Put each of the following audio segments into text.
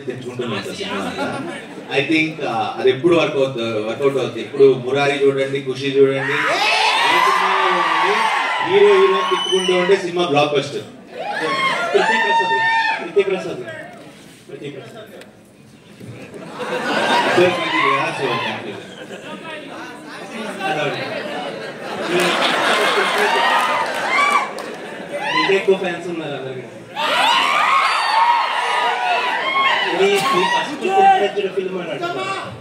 తెచ్చుకుంటున్నాను cinema. I think అది ఎప్పుడు work out అవుతుంది. ఇప్పుడు మురారి చూడండి, ఖుషి చూడండి, హీరో హీరో తిట్టుకుంటూ ఉంటే సినిమా బ్లాక్ బస్టర్. ఎక్కువ ఫ్యాన్స్ ఉన్నారు అందరికి. ఫిల్మ్ అని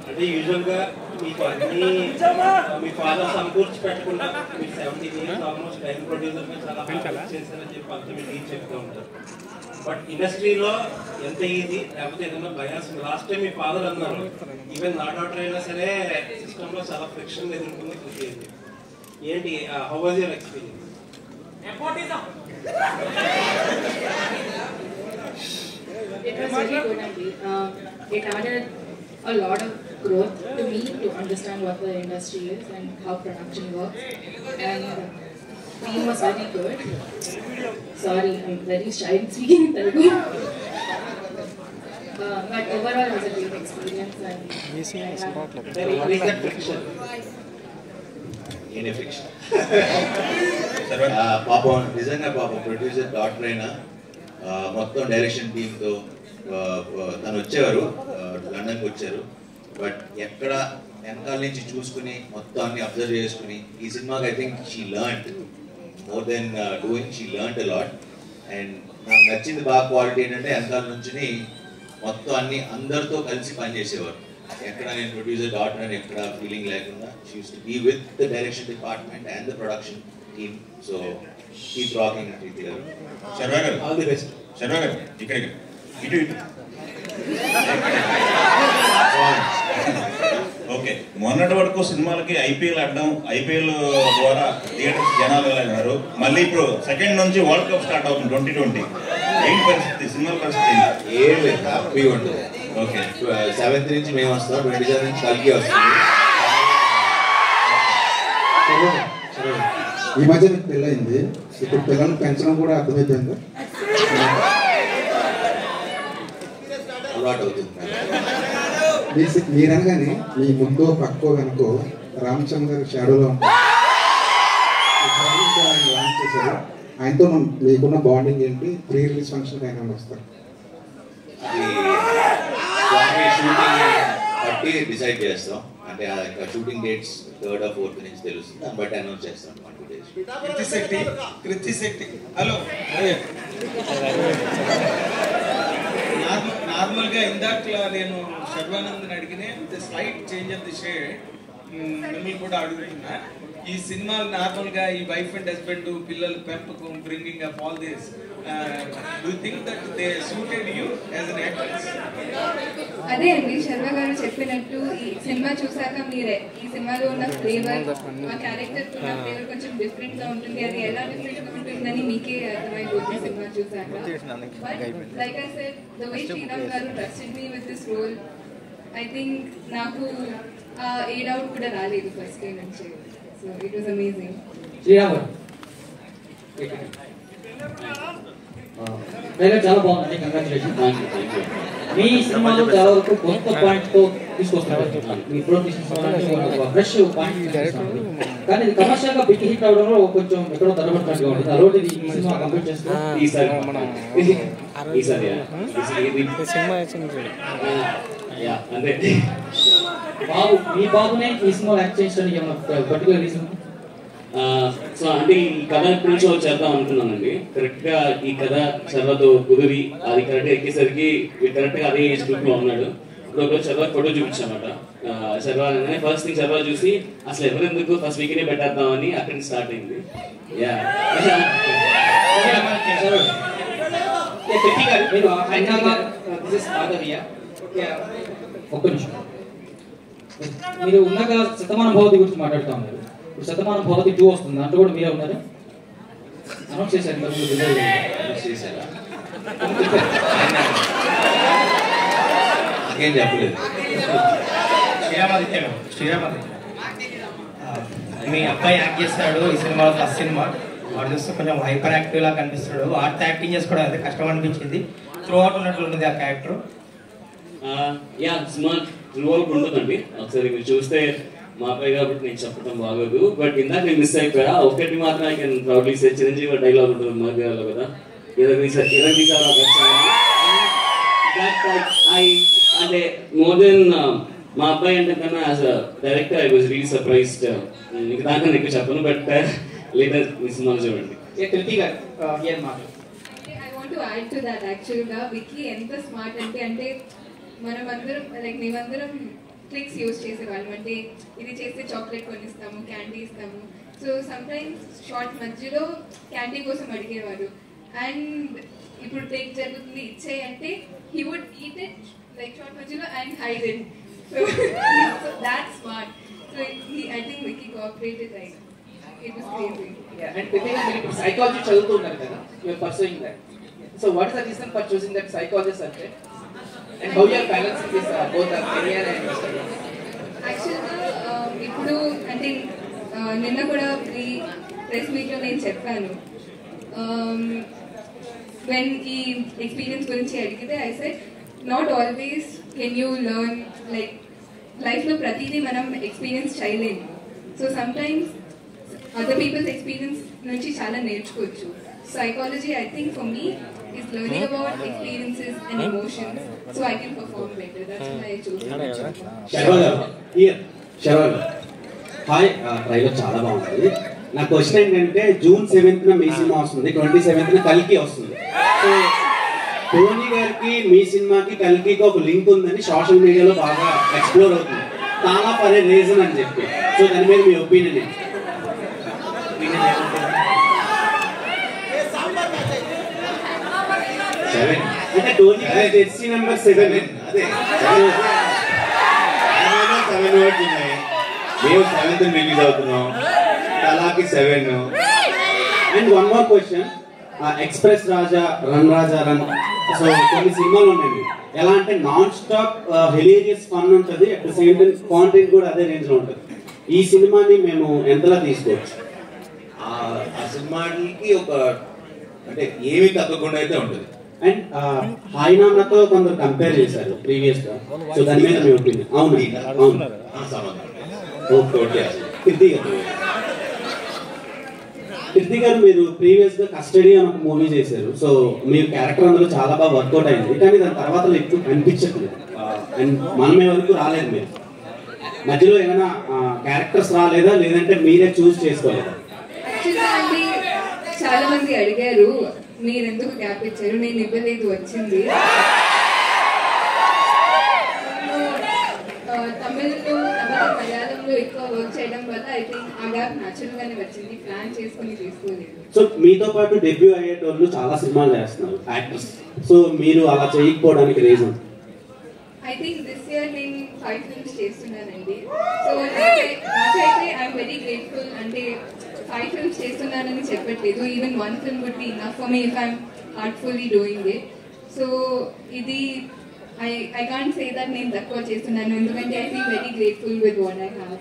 అంటే యూజువల్ గా మీకు అన్ని మీ ఫాదర్ సమకూర్చి పెట్టకుండా మీరు 17 years ఆల్మోస్ట్ టైం ప్రొడ్యూసర్ గా చాలా చేశారని చెప్పి అంతా మీరు రీచ్ చెప్తూ ఉంటారు. బట్ ఇండస్ట్రీలో ఎంత ఈజీ లేకపోతే ఏదైనా బయాస్. లాస్ట్ టైం మీ ఫాదర్ అన్నారు ఈవెన్ నా డాటర్ అయినా సరే సిస్టమ్ లో చాలా ఫ్రిక్షన్ ఎదుర్కొంది కృతి. ఏంటి how was your experience? It was very good and it added a lot of growth to me to understand what the industry is and how production works, and the team was very good. Sorry, I'm very shy in speaking in Telugu. But overall it was a great experience and What is that friction? ఏనే friction పాపం నిజంగా పాపం producer doctor అయినా మొత్తం direction టీమ్తో తను వచ్చేవారు, లండన్కి వచ్చారు. But ఎక్కడ వెనకాల నుంచి చూసుకుని మొత్తం అన్ని అబ్జర్వ్ చేసుకుని ఈ సినిమాకి I think she learned more than doing, she learned a lot. And నాకు నచ్చింది బాగా క్వాలిటీ ఏంటంటే వెనకాల నుంచి మొత్తం అన్ని అందరితో కలిసి పనిచేసేవారు. ఎక్కడ నేను ప్రొడ్యూసర్ డాటర్ అని ఎక్కడ ఫీలింగ్ లేకుండా she uses to be with the direction department and the production team. So keep rocking Preethi garu. Sharwa గారు, ఆల్ ది బెస్ట్. శర్వా గారు ఇక్కడ ఇటు ఇటు. ఓకే, మొన్నటి వరకు సినిమాలకి ఐపీఎల్ అడ్డం, ఐపీఎల్ ద్వారా థియేటర్స్ జనాలు వెళ్ళారు. మళ్ళీ ఇప్పుడు సెకండ్ నుంచి వరల్డ్ కప్ స్టార్ట్ అవుతుంది 2020. ఏంటి పరిస్థితి, సినిమాల పరిస్థితి? ఏం లేదు, హ్యాపీగా ఉంటుంది. ఓకే, 7th నుంచి మేము వస్తాం, 27 నుంచి కలిగి వస్తుంది. ఈ మధ్య మీకు పెళ్ళయింది, ఇప్పుడు పిల్లల్ని పెంచడం కూడా అర్థమైపోయింది. అలవాటు అవుతుంది. మీరనగానే మీ ముందో పక్కో వెనుకో రామచంద్ర గారి షాడోలో ఉంటారు. ఆయన లాంచ్ చేశారు. ఆయనతో మీకున్న బాండింగ్ ఏంటి? ప్రీ రిలీజ్ ఫంక్షన్కి ఆయన వస్తారు. బట్టి డిసైడ్ చేస్తాం. అంటే shooting dates 3rd or 4th నుంచి తెలుస్తుంది, దాన్ని బట్టి అనౌన్స్ చేస్తాం. 1-2 days. కృతి శెట్టి హలో. నార్మల్గా ఇందాక నేను శర్వానంద్ని అడిగిన slight change of the shade మిమ్మల్ని కూడా అడుగుతున్నా. ఈ సినిమా నార్మల్గా ఈ వైఫ్ అండ్ హస్బెండ్ పిల్లల పెంపకం, bringing up all this, do think that they suited you as an actress? అదే అండి, శర్మ గారు చెప్పినట్టు ఈ సినిమా చూసాక మీరే ఈ సినిమాలో ఉన్న ఫ్లేవర్, ఆ క్యారెక్టర్ ఉన్న ఫ్లేవర్ కొంచెం డిఫరెంట్ గా ఉంటుంది. అది ఎలా డిఫరెంట్ గా ఉంటుందని మీకే అర్థమైపోతుంది సినిమా చూసాక. But like I said, the way Sriram garu trusted me with this role, I think నాకు ఏ డౌట్ కూడా రాలేదు ఫస్ట్ డే నుంచి. So it was amazing. Sriram garu చాలా బాగుందండి, కంగ్రాచులేషన్. మీ సినిమాలో చాలా వరకు కొత్త పాయింట్ తో తీసుకొస్తున్నారు. మీ ప్రొడక్షన్ ఫ్రెష్ పాయింట్, కానీ ఇది కమర్షియల్ గా బిగ్ హిట్ అవడంలో కొంచెం ఎక్కడో తడబడుతున్నట్టుగా ఉంటుంది. ఆ రోజు ఈ సినిమా కంప్లీట్ చేస్తాం. బాబు, మీ బాబునే ఈ సినిమా యాక్ట్ చేయించడానికి ఏమన్నా పర్టికులర్ రీజన్? సో అంటే ఈ కథ ఎప్పటి నుంచో చేద్దాం అనుకున్నానండి. కరెక్ట్ గా ఈ కథ శర్వతో కుదిరి అది కరెక్ట్ ఎక్కేసరికి కరెక్ట్ గా అదే ఏజ్ గ్రూప్ లో ఉన్నాడు. ఇప్పుడు శర్వ ఫోటో చూపించామట. శర్వ అనగానే ఫస్ట్ థింగ్ శర్వ చూసి అసలు ఎవరెందుకు ఫస్ట్ వీక్ నే పెట్టేద్దామని అక్కడి నుంచి స్టార్ట్ అయింది. ఒక్క నిమిషం, మీరు ఉన్నాక శతమానం భవతి గురించి మాట్లాడుతూ ఉన్నారు. ఇప్పుడు శతమానం భవతి 2 వస్తుంది, దాంట్లో కూడా మీరే ఉన్నారు. అనౌన్స్ చేశారు కదా, ఏం చెప్పలేదు. శ్రీరామాదిత్య మీ అబ్బాయి యాక్ట్ చేస్తాడు ఈ సినిమాలో, ఫస్ట్ సినిమా. వాడు చూస్తే కొంచెం హైపర్ యాక్టివ్ లా కనిపిస్తాడు. ఆర్ట్ యాక్టింగ్ చేసుకోవడం అయితే కష్టం అనిపించింది. త్రూ అవుట్ ఉన్నట్లు ఉంటుంది ఆ క్యారెక్టర్. యా సినిమా త్రూఅవుట్ ఉంటుందండి. ఒకసారి మీరు చూస్తే మా అబ్బాయి కాబట్టి నేను చెప్పడం బాగోదు, బట్ ఇందాక నేను మిస్ అయిపోయా. ఒకటి మాత్రం I can proudly say, Chiranjeevi dialogue ఉంటుంది మధ్యలో కదా, ఎదగదీసారా అంటే మోర్ దెన్ మా అబ్బాయి అంటే కన్నా as a director I was really surprised. ఇంకా దానికన్నా ఎక్కువ చెప్పను, బట్ లేటర్ మీ సినిమాలో చూడండి. I want to add to that actually. Vicky ఎంత స్మార్ట్ అంటే మనమందరం లైక్ మేమందరం ట్రిక్స్ యూజ్ చేసేవాళ్ళం. అంటే ఇది చేస్తే చాక్లెట్ కొనిస్తాము, క్యాండీ ఇస్తాము. సో సమ్ టైమ్స్ షార్ట్ మధ్యలో క్యాండీ కోసం అడిగేవారు. అండ్ ఇప్పుడు టేక్ జరుగుతుంది ఇచ్చే అంటే he would eat it like short మధ్యలో and hide it. So he's that smart. So I think Vicky cooperated right. It was crazy. Yeah, and Kritika, మీరు psychology చదువుతున్నారు కదా, you are pursuing that. So what is the reason for choosing that psychology subject? And how you are balancing this both the career and study? Actually, ఇప్పుడు అంటే నిన్న కూడా ఈ press మీట్లో నేను చెప్పాను. When ఈ ఎక్స్పీరియన్స్ గురించి అడిగితే I said not always can you learn, like లైఫ్లో ప్రతిదీ మనం ఎక్స్పీరియన్స్ చేయలేము. So sometimes other peoples experience నుంచి చాలా నేర్చుకోవచ్చు. Psychology I think for me is learning about experiences and emotions so I can perform better. That's why I chose hi, trailer చాలా బాగుంటుంది. నా క్వశ్చన్ ఏంటంటే జూన్ 7th మీ cinema వస్తుంది, 27th కల్కి వస్తుంది. సో టోనీ గారికి మీ సినిమాకి కల్కికి ఒక లింక్ ఉందని సోషల్ మీడియాలో బాగా ఎక్స్ప్లోర్ అవుతుంది, చాలా ఫర్ రీజన్ అని చెప్పి. సో దాని మీద మీ ఒపీనియన్ ఏంటి? అంటే టోనీ గారి జెర్సీ నెంబర్ 7 అదే 7 వర్డ్స్ ఉన్నాయి. మేము 7th రిలీజ్ అవుతున్నాం, తలాకి 7. And one more question, express Raja, run Raja run, so కొన్ని సినిమాలు ఉన్నాయి. ఎలా అంటే నాన్ స్టాప్ హిలేరియస్ ఫన్ ఉంటుంది, at the same time content కూడా అదే రేంజ్ లో ఉంటుంది. ఈ సినిమాని మేము ఎంతలా తీసుకోవచ్చు? ఆ సినిమాకి ఒక అంటే ఏమీ తగ్గకుండా అయితే ఉంటుంది. అండ్ హాయినామతో కొందరు కంపేర్ చేశారు ప్రీవియస్ గా, సో దాని మీద మీ ఒపీనియన్? అవును అవును ఓకే. కీర్తి గారు, మీరు ప్రీవియస్ గా కస్టడీ అని ఒక మూవీ చేశారు. సో మీ క్యారెక్టర్ అందులో చాలా బాగా వర్కౌట్ అయింది, కానీ దాని తర్వాత ఎక్కువ కనిపించట్లేదు. అండ్ మనమే వరకు రాలేదు. మీరు మధ్యలో ఏమైనా క్యారెక్టర్స్ రాలేదా, లేదంటే మీరే చూస్ చేసుకోలేదా? యాక్చువల్లీ చాలా మంది అడిగారు మీరు ఎందుకు గ్యాప్ ఇచ్చారు, నేను ఇవ్వలేదు, వచ్చింది. తమిళ్లో మలయాళంలో ఎక్కువ వర్క్ చేయడం వల్ల ఐ థింక్ ఆ గ్యాప్ న్యాచురల్ గానే వచ్చింది, ప్లాన్ చేసుకుని తీసుకోలేదు. సో మీతో పాటు డెబ్యూ అయ్యేటోళ్ళు చాలా సినిమాలు చేస్తున్నారు యాక్టర్స్, సో మీరు అలా చేయకపోవడానికి reason? I think this year నేను 5 films చేస్తున్నానండి. సో నాకైతే ఐఎమ్ వెరీ గ్రేట్ఫుల్. అంటే 5 films చేస్తున్నానని చెప్పట్లేదు, even 1 film would be enough for me if I'm heartfully doing it. So ఇది I can't say that నేను తక్కువ చేస్తున్నాను, ఎందుకంటే I feel very grateful with what I have.